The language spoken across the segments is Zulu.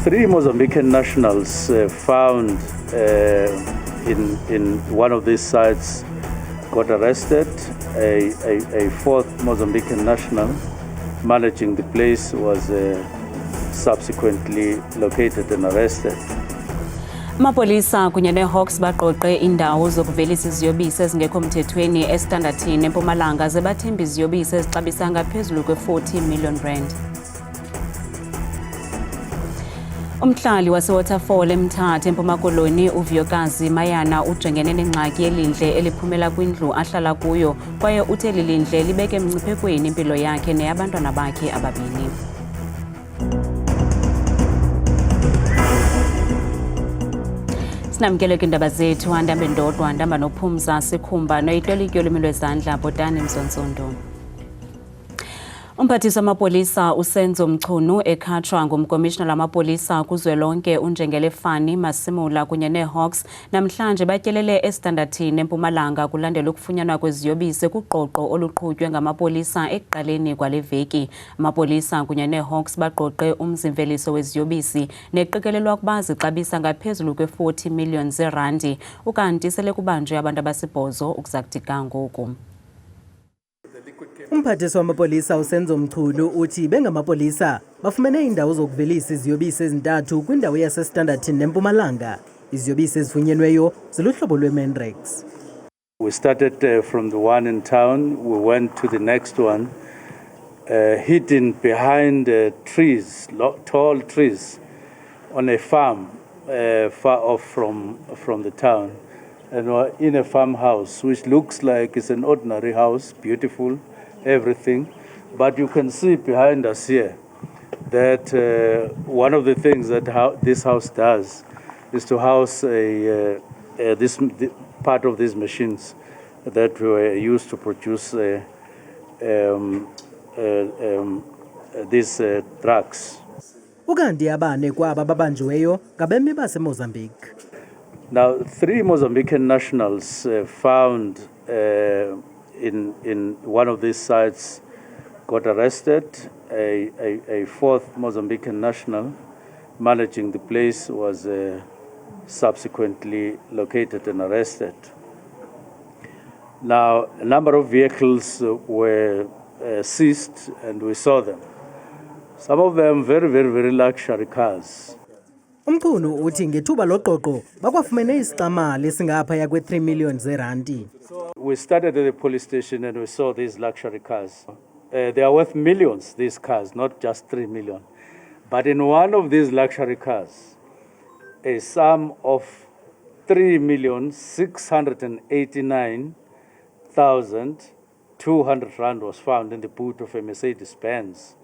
3 Mozambican nationals found in one of these sites got arrested. A fourth Mozambican national managing the place was subsequently located and arrested. Amapolisa kunye neHawks baqoqe indawo zokuvelisa iziyobisi ezingekho mthethweni eStanderton eMpumalanga zebathemba iziyobisi ezixabisa ngaphezulu kwe-40 million rand. Umhlali waseWaterfall eMthatha eMpuma Koloni uVuyokazi Mayana ujengene nengxaki yelindle eliphumela kwindlu ahlala kuyo kwaye uthe lilindle libeke emngciphekweni impilo yakhe neyabantwana bakhe ababini. Sinamkele kwindaba zethu handamba ndodwa handamba nophumza sikhumba noyitolikyo lwimi lwezandla Botani Mzonsondo. Umphathiswa wamapolisa uSenzo Mchunu ekhatshwa ngumkomishina lamapolisa kuzwelonke uNjengele Fani Masimula kunye neHawks namhlanje batyelele eStanderton eMpumalanga kulandela ukufunyanwa kweziyobisi kuqoqo oluqhutywe ngamapolisa ekuqaleni kwale veki. Amapolisa kunye neHawks baqoqe umzimveliso weziyobisi neqikelelwa ukuba zixabisa ngaphezulu kwe-40 million zeerandi ukanti sele kubanjwe abantu abasibhozo ukuzakuthika ngoku. Umphathiswa wamapolisa uSenzo Mchunu uthi bengamapolisa bafumene indawo zokuvelisa iziyobisi ezintathu kwindawo yaseStanderton neMpumalanga. Iziyobisi ezifunyenweyo ziluhlobo lweMandrax. We started from the one in town, we went to the next one, hidden behind trees, tall trees, on a farm far off from the town. And we're in a farmhouse, which looks like it's an ordinary house, beautiful, everything. But you can see behind us here that one of the things that this house does is to house this part of these machines that were used to produce these drugs. Ukanti abane kwaba babanjiweyo ngabemi baseMozambique. Now, 3 Mozambican nationals found in one of these sites got arrested. A fourth Mozambican national managing the place was subsequently located and arrested. Now, a number of vehicles were seized and we saw them. Some of them very luxury cars. Umchunu uthi ngethuba loqoqo bakwafumene isiqamali esingaphaya kwe-3 million zeerandi. We started at the police station and we saw these luxury cars. They are worth millions, these cars, not just 3 million. But in one of these luxury cars, a sum of 3,689,200 rand was found in the boot of a Mercedes-Benz.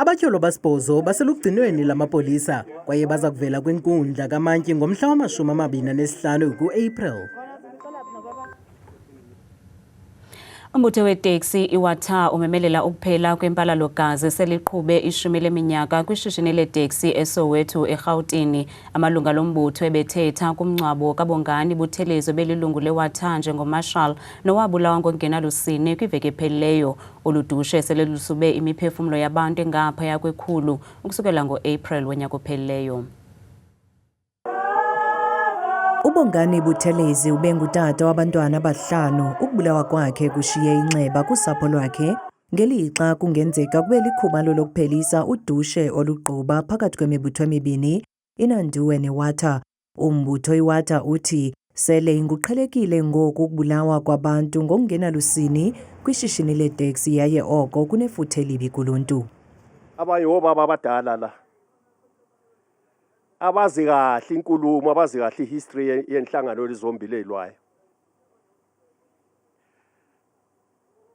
Abatyholo basibhozo baselugcinweni lamapolisa kwaye baza kuvela kwinkundla kaMantyi ngomhla wama-25 ku-April. Umbutho weteksi iWATA umemelela ukuphela kwempalalo-gazi seliqhube 10 leminyaka kwishishini leteksi eSoweto eRhawutini. Amalunga lombutho ebethetha kumngcwabo kaBongani Buthelezi belilungu leWATA njengomarshal nowabulawa ngoNgenalusini kwiveki ephelileyo. Oludushe sele lusube imiphefumlo yabantu engaphaya kwe100 ukusukela ngo-April wenyaka ophelileyo. uBongani Buthelezi ubengutata wabantwana abahlanu. Ukubulawa kwakhe kushiye inxeba kusapho lwakhe ngelixa kungenzeka kube likhuba lokuphelisa udushe olugquba phakathi kwemibutho emibini iNanduwe neWATA. Umbutho iWATA uthi sele inguqhelekile ngoku ukubulawa kwabantu ngokungenalusini kwishishini leteksi yaye oko kunefuthe libi kuluntu. Abayobaba abadala la abazi kahle inkulumo, abazi kahle ihistory yenhlangano lezombili ezilwayo.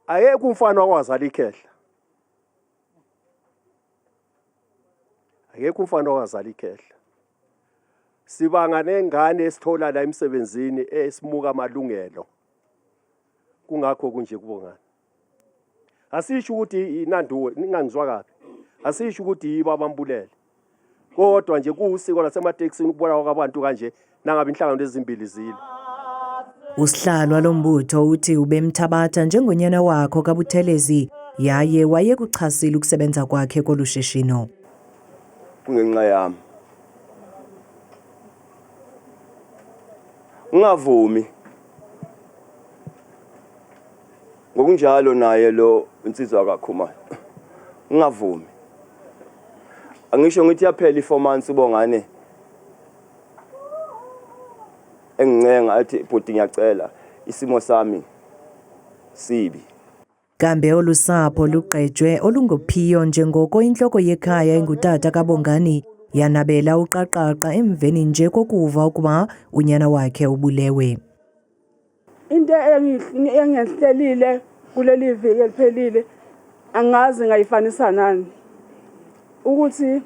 Ayeke umfana owazala ikhehla. Ayeke umfana owazala ikhehla. Sibanga nengane esithola la emsebenzini esimuka amalungelo. Kungakho kunje kuBongani. Asisho ukuthi iNanduwe ningangizwa kabi. Asisho ukuthi yibo abambulele. Kodwa nje kuusiko lasemateksini ukubona kwabantu kanje nangabe inhlangano ezimbili zile. Usihlalo lombutho uthi ubemthabatha njengonyana wakho kaButhelezi yaye wayekuchasile ukusebenza kwakhe kolushishino. Kungenxa yami ngingavumi ngokunjalo naye lo insizwa kaKhumalo ngingavumi angisho ngithi yaphela i4 months ubongane engincenga athi bhuti ngiyacela isimo sami sibi. Kambe olusapho luqejwe olungophiyo njengoko inhloko yekhaya engutata kaBongani yanabela uqaqaqa emveni nje kokuva ukuba unyana wakhe ubulewe. Into engihlelile kuleli viki eliphelile angazi ngayifanisa nani ukuthi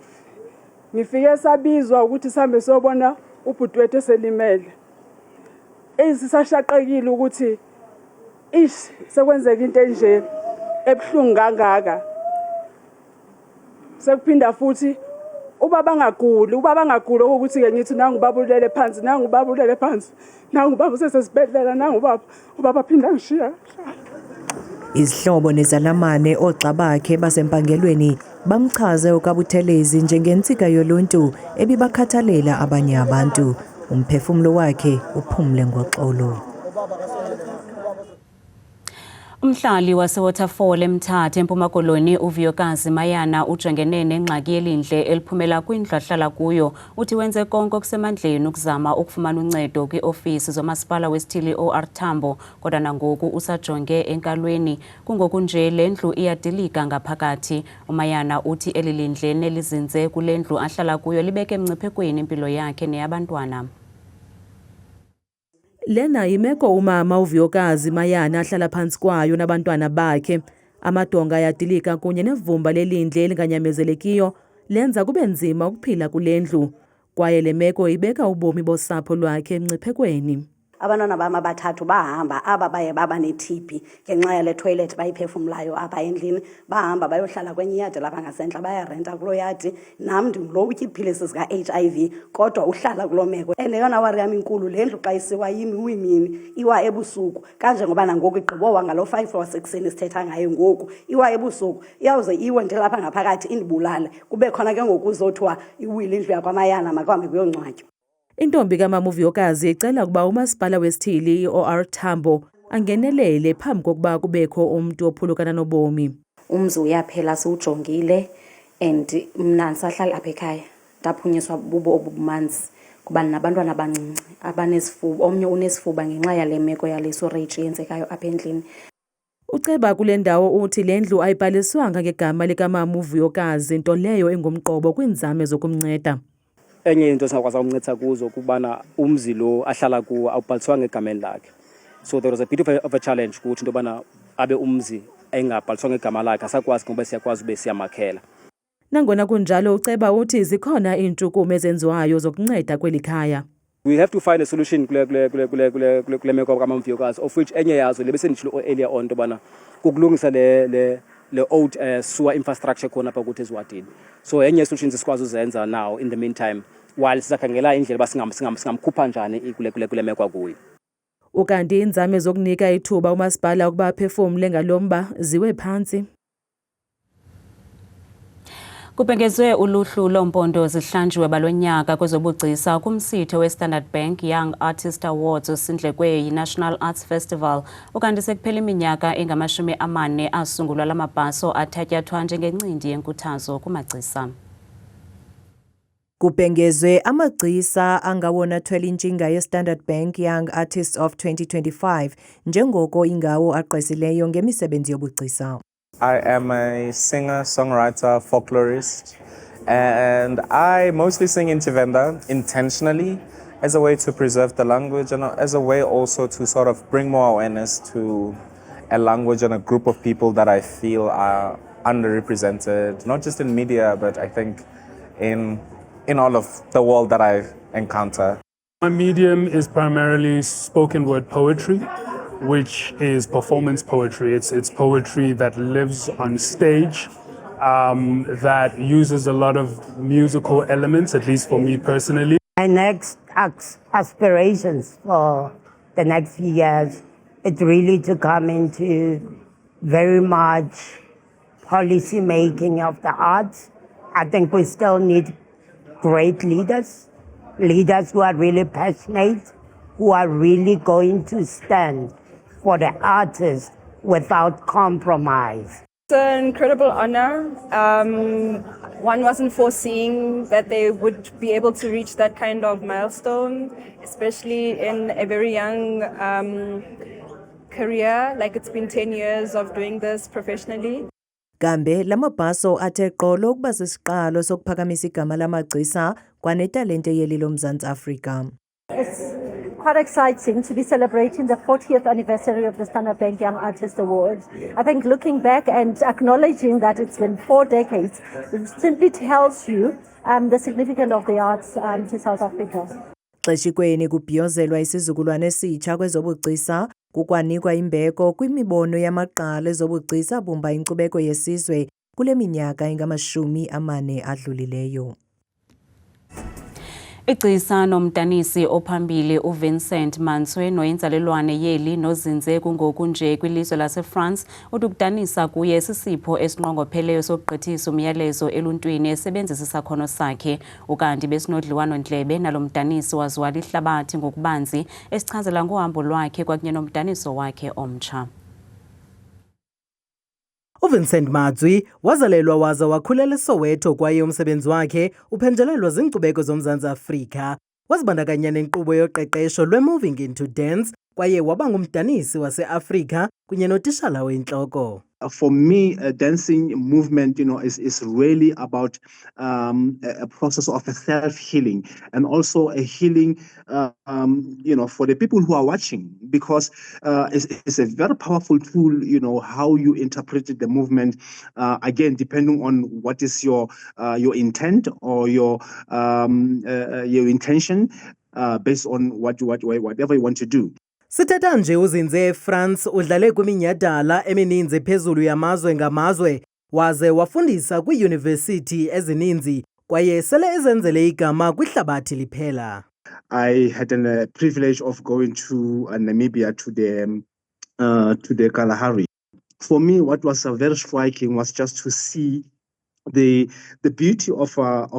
ngifike sabizwa ukuthi sihambe siyobona ubhuti wethu eselimele. Sisashaqekile ukuthi sekwenzeka into enje ebuhlungu kangaka. Sekuphinda futhi ubaba ngaguli ukuthi ke ngithi nangu ubaba ulele phansi nangu ubaba usesesibedlela nangu ubaba phinda ngishiya. Izihlobo nezalamane oxa bakhe basempangelweni bamchaze uKabuthelezi njengensika yoluntu ebibakhathalela abanye abantu. Umphefumulo wakhe uphumle ngoxolo. Umhlali waseWaterfall eMthatha eMpuma Koloni uVuyokazi Mayana ujongene nengxaki yelindle eliphumela kwindlu ahlala kuyo uthi wenze konke okusemandleni ukuzama ukufumana uncedo kwiofisi zomasipala wesithili OR Tambo kodwa nangoku usajonge enkalweni kungoku nje lendlu iyadilika ngaphakathi. uMayana uthi elilindle nelizinze kule ndlu ahlala kuyo libeke emngciphekweni impilo yakhe neyabantwana. Lena imeko umama uVuyokazi Mayana ahlala phansi kwayo nabantwana bakhe. Amadonga ayadilika kunye nevumba lelindle elinganyamezelekiyo lenza kube nzima ukuphila kule ndlu kwaye le meko ibeka ubomi bosapho lwakhe emngciphekweni. Abantwana bami abathathu bahamba aba baye baba ne-TB ngenxa yale toilet bayiphefumulayo apha endlini bahamba bayohlala kwenye iyadi lapha ngasentla bayarenta kuloo yadi nam ndingulo utya iipilisi zika-HIV kodwa uhlala kuloo meko and eyona wari yam inkulu le ndlu xa isiwa uyimini iwa ebusuku kanjengoba nangoku igqibowa ngalo 5 wasekuseni sithetha ngayo ngoku iwa ebusuku iyawuze iwe ndelapha ngaphakathi indibulale kube khona ke ngoku uzothiwa iwile indlu yakwaMayana makahambe kuyongcwatywa. Intombi kamama uVuyokazi icela ukuba umasipala wesithili OR Tambo angenelele phambi kokuba kubekho umuntu ophulukana nobomi. Umzi uyaphela siwujongile and mna ndisahlala apha ekhaya ndaphunyiswa bubo obumanzi kuba nabantwana abancinci abanesifuba omnye unesifuba ngenxa yale meko yale storage yenzekayo apha endlini. Uceba kule ndawo uthi le ndlu ayibhaliswanga ngegama likamama uVuyokazi nto leyo engumqobo kwinzame zokumnceda. Enye into singakwazi ukumncedisa kuzo kubana umzi lo ahlala kuwo awubhaliswanga egameni lakhe. So there was a bit of a challenge ukuthi into bana abe umzi engabhaliswanga egama lakhe asakwazi ngoba siyakwazi ube siyamakhela. Nangona kunjalo uceba uthi zikhona iintshukumo ezenziwayo zokunceda kweli khaya. We have to find a solution kule meko kamama uVuyokazi of which enye yazo lebesenditshilo earlier on into bana kukulungisa le old sewer infrastructure khona apha kuthi eziwadini. So enye solutions sikwazi uzenza now in the meantime while sizakhangela indlela singamkhupha njani kule meko kuyo. Ukanti inzame zokunika ithuba umasipala ukuba aphefumule ngalomba ziwe phansi. Kubhengezwe uluhlu lompondo zihlanjiwe balonyaka kwezobugcisa kumsitho weStandard Bank Young Artist Awards osindlekwe yi-National Arts Festival. Ukanti sekuphela iminyaka engama-40 asungulwa lamabhaso athatyathwa njengencindi yenkuthazo kumagcisa. Kubhengezwe amagcisa angawona 12 intshinga yeStandard Bank Young Artist of 2025 njengoko ingawo agqwesileyo ngemisebenzi yobugcisa. I am a singer, songwriter, folklorist, and I mostly sing in Tshivenda intentionally as a way to preserve the language and as a way also to sort of bring more awareness to a language and a group of people that I feel are underrepresented, not just in media, but I think in all of the world that I encounter. My medium is primarily spoken word poetry, which is performance poetry. It's poetry that lives on stage, that uses a lot of musical elements, at least for me personally. My next aspirations for the next few years, it's really to come into very much policy making of the arts. I think we still need great leaders who are really passionate, who are really going to stand for the artist without compromise. It's an incredible honor. One wasn't foreseeing that they would be able to reach that kind of milestone, especially in a very young career. Like, it's been 10 years of doing this professionally. Kambe lamabhaso athe qolo ukuba sisiqalo sokuphakamisa igama lamagcisa kwanetalente yeli loMzantsi Afrika. It's quite exciting to be celebrating the 40th anniversary of the Standard Bank Young Artist Award. I think looking back and acknowledging that it's been 4 decades, it simply tells you the significance of the arts to South Africa. Xeshikweni kubhiyozelwa isizukulwane esitsha kwezobugcisa, kukwanikwa imbeko kwimibono yamaqala ezobugcisa abumba inkcubeko yesizwe kule minyaka engama-40 adlulileyo. Igcisa nomdanisi ophambili uVincent Manswe noyinzalelwane yeli nozinze kungoku nje kwilizwe laseFrance ukudanisa kuye sisipho esinqongopheleyo sokugqithisa umyalezo eluntwini esebenzisa isakhono sakhe ukanti besinodliwano-ndlebe nalo mdanisi waziwa lihlabathi ngokubanzi esichazela ngohambo lwakhe kwakunye nomdaniso wakhe omtsha. uVincent Manswe wazalelwa waza wakhulela eSoweto kwaye umsebenzi wakhe uphenjelelwa zinkcubeko zoMzantsi Afrika. Wazibandakanya nenkqubo yoqeqesho lwe-Moving into Dance kwaye waba ngumdanisi wase-Afrika kunye notishala oyintloko. For me, a dancing movement, is really about a process of a self-healing and also a healing, for the people who are watching, because it's a very powerful tool, how you interpret the movement, again, depending on what is your intent or your intention, based on whatever you want to do. Sithetha nje uzinze eFrance udlale kwiminyhadala emininzi phezulu yamazwe ngamazwe waze wafundisa kwiiyunivesithi ezininzi kwaye sele ezenzele igama kwihlabathi liphela. I had a privilege of going to Namibia to the Kalahari. For me, what was very striking was just to see the beauty of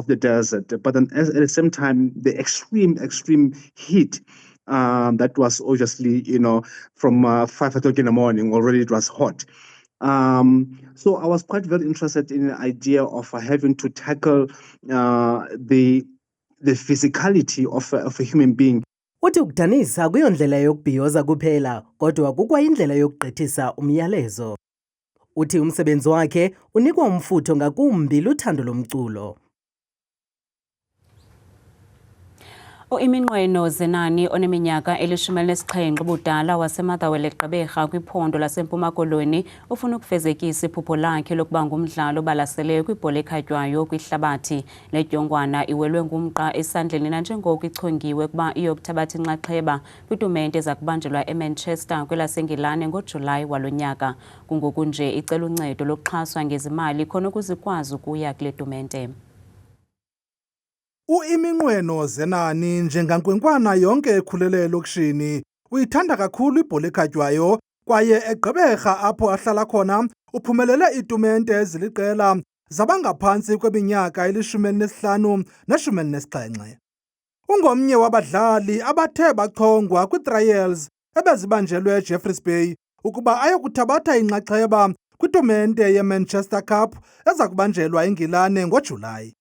the desert, but then at the same time the extreme heat. That was obviously, from 5 o'clock in the morning, already it was hot. So I was quite very interested in the idea of having to tackle the physicality of a human being. Uthi ukudanisa akuyondlela yokubhiyoza kuphela, kodwa kukwayindlela yokugqithisa umyalezo. Uthi umsebenzi wakhe unikwa umfutho ngakumbi luthando lomculo. Iminqweno Zenani oneminyaka 17 ubudala waseMathabele Gqeberha kwiphondo laseMpuma Koloni ufuna ukufezekisa iphupho lakhe lokuba ngumdlali obalaseleyo kwibhola ekhatywayo kwihlabathi. Le dyongwana iwelwe ngumqa esandleni nanjengoko ichongiwe kuba iyokuthabatha inxaxheba kwitumente ezakubanjelwa eManchester kwelaseNgilane ngoJulayi walo nyaka. Kungoku nje icela uncedo lokuxhaswa ngezimali khona ukuzikwazi ukuya kule tumente. Iminqweno Zenani njengankwenkwana yonke ekhulele elokishini uyithanda kakhulu ibhola ekhatywayo kwaye eGqeberha apho ahlala khona uphumelele iitumente eziliqela zabangaphantsi kweminyaka 15 ne-17. Ungomnye wabadlali abathe bachongwa kwitrials ebezibanjelwe eJeffreys Bay ukuba ayokuthabatha inxaxheba kwitumente yeManchester Cup eza kubanjelwa eNgilane ngoJulayi.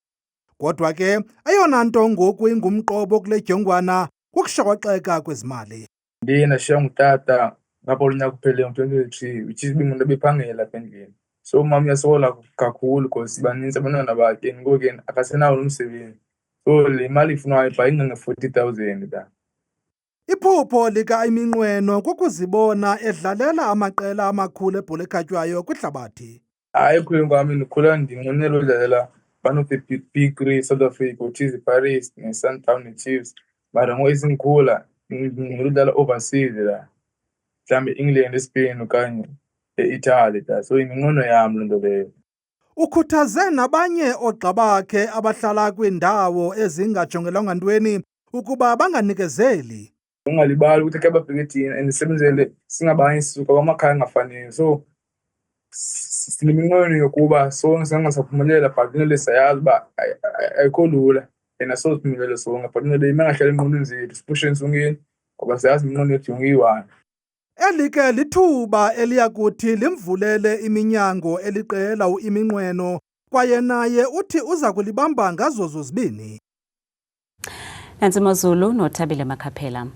Kodwa ke eyona nto ngoku ingumqobo kule dyongwana kukushokoxeka kwezimali. Ndiye ndashiya ngutata ngapha unyaka kuphele ngo-2023 which is umuntu ebephangela apha endlini. So umama uyasokola kakhulu because baninzi abantwana bakhe ngoku ke akasenawo nomsebenzi. So le mali ifunwayo ibha ingange-40,000 da. Iphupho lika-Iminqweno kukuzibona edlalela amaqela amakhulu ebhola ekhatywayo kwihlabathi. Hayi ekhuleni kwami ndikhula ndinqwenela udlalela one of the big three South Africa, which is Paris, Sundown, and Chiefs. But I'm always in cooler. I'm overseas. I'm England, Spain, Italy. So I'm going to Ukhuthaze nabanye oogxa bakhe abahlala kwiindawo ezingajongelwanga ntweni ukuba banganikezeli. Ungalibali ukuthi ke babheke thina andisebenzele singabanye sisuka kwamakhaya angafaniyo. So sineminqweno yokuba sonke singasaphumelela but inole sayazi uba ayikho lula and asoziphumelela sonke but inole imangahlala engqondweni zethu sipushe ensungeni ngoba siyazi iminqweno yethu iyi-1. Eli ke lithuba eliyakuthi limvulele iminyango eliqela iminqweno kwaye naye uthi uza kulibamba ngazo zozibini. Nansi Mozulu noThabile Makhaphela.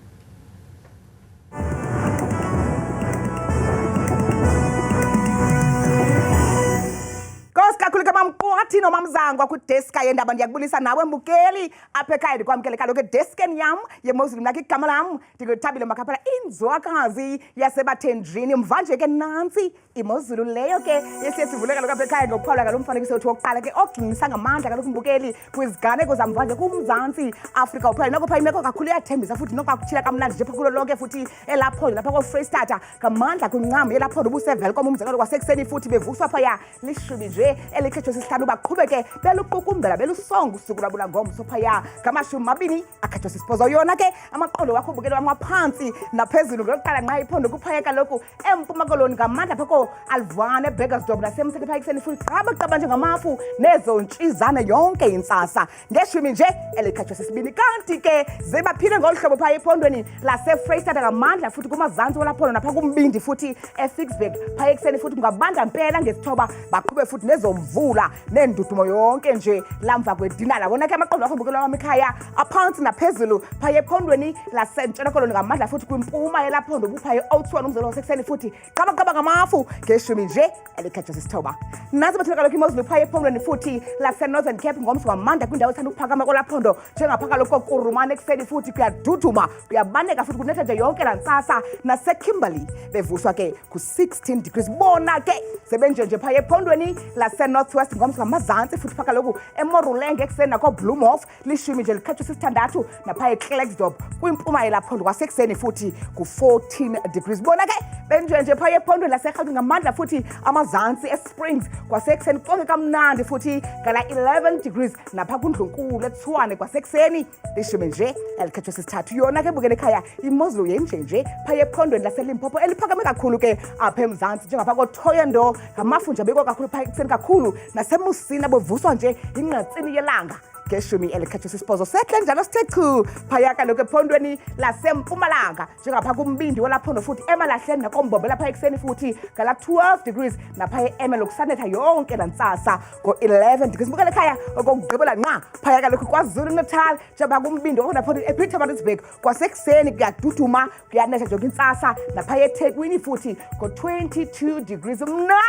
Kakhulu kamamqwathi nomamzangwa kudeska yendaba ndiyakubulisa nawe mbukeli apha ekhaya ndikwamkele kaloku edeskeni yam yeMozulu nakho igama lam ndinguThabile Makhaphela inzwakazi yasebathenjini mvanje ke nantsi iMozulu leyo ke yesiye sivule kaloku apha ekhaya ngokuphawula kalo mfanekiso wethu wokuqala ke ogxinisa ngamandla kaloku mbukeli kwiziganeko zamvanje kuMzantsi Afrika uphela noko phaa imeko kakhulu iyathembisa futhi noko akutshila kamnandi nje phakulo lonke futhi elaphondo lapha koFreystata ngamandla kwincam yelaphondo ubusevelkom umzekelo kwasekuseni futhi bevuswa phaya lishubi nje elikhetho sisihlanu baqhubeke beluqukumbela belusonga usuku lwabula ngomso phaya ngamashumi 20 akhetho sisipozo yona ke amaqondo wakho ubukelo amaphansi naphezulu ngokuqala nqa iphondo kuphaya kaloku empuma koloni ngamandla phako Alvane Beggersdorp nasemthetho phaya kuseni futhi qaba nje ngamafu nezo ntshizane yonke intsasa ngeshumi nje elikhetho sisibini kanti ke zebaphile ngolhlobo phaya ephondweni laseFreystata ngamandla futhi kumazantsi walaphondo napha kumbindi futhi eFixburg phaya kuseni futhi ngabanda mpela ngesithoba baqhube futhi nezomvula nendudumo yonke nje lamva kwedinala bona ke amaqondo akho mbukelo wami ekhaya aphansi naphezulu phaya ephondweni lasentshona koloni ngamandla futhi kwimpuma yelaphondo kuphaya eOudtshoorn umzelo wasekuseni futhi qaba ngamafu ngeshumi nje elikhetho sisithoba nazi bathela kaloku iMozulu phaya ephondweni futhi laseNorthern Cape ngomso ngamandla kwindawo ethanda ukuphakama kolaphondo njengapha kaloku kokurumane ekuseni futhi kuyaduduma kuyabaneka futhi kunetha nje yonke lantsasa naseKimberley bevuswa ke ku-16 degrees bona ke sebenje phaya ephondweni laseNorthwest ngomso ngamazantsi futhi pha kaloku eMorulenge ekuseni nakoBloemhof lishumi nje likhetho sisithandathu napha eKlerksdorp kwimpuma yelaphondo kwasekuseni futhi ku-14 degrees bona ke benje phaya ephondweni laseGauteng ngamandla futhi amazantsi eSprings kwasekuseni konke kamnandi futhi ngala 11 degrees napha kuNdlunkulu eTshwane kwasekuseni lishumi nje elikhetho sisithathu yona ke bukele ekhaya iMozulu yenje phaya ephondweni laseLimpopo eliphakame kakhulu ke apha eMzantsi njengapha koThoyendo ngamafu nje beko kakhulu phaya ekuseni kakhulu naseMusina bevuswa nje inqatsini yelanga ngeshumi elikhetho sisipozo sehle njalo sithe chu phaya kaloku ephondweni lasempumalanga njengapha kumbindi walaphondo futhi emalahleni nakombombo lapha ekuseni futhi ngala 12 degrees napha eMelo kusanetha yonke lantsasa ngo-11 degrees bukele ekhaya okokugqibela nqa phaya kaloku kwaZulu Natal njengapha kumbindi wakhona ePietermaritzburg kwasekuseni kuyaduduma kuyanetha nje intsasa napha eThekwini futhi ngo-22 degrees mna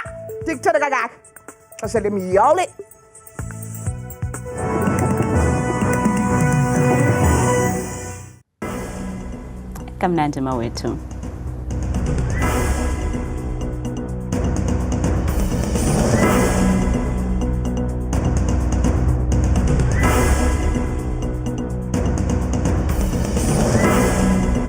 ndikuthanda kangaka xesha lemiyole Kamnandi mawethu.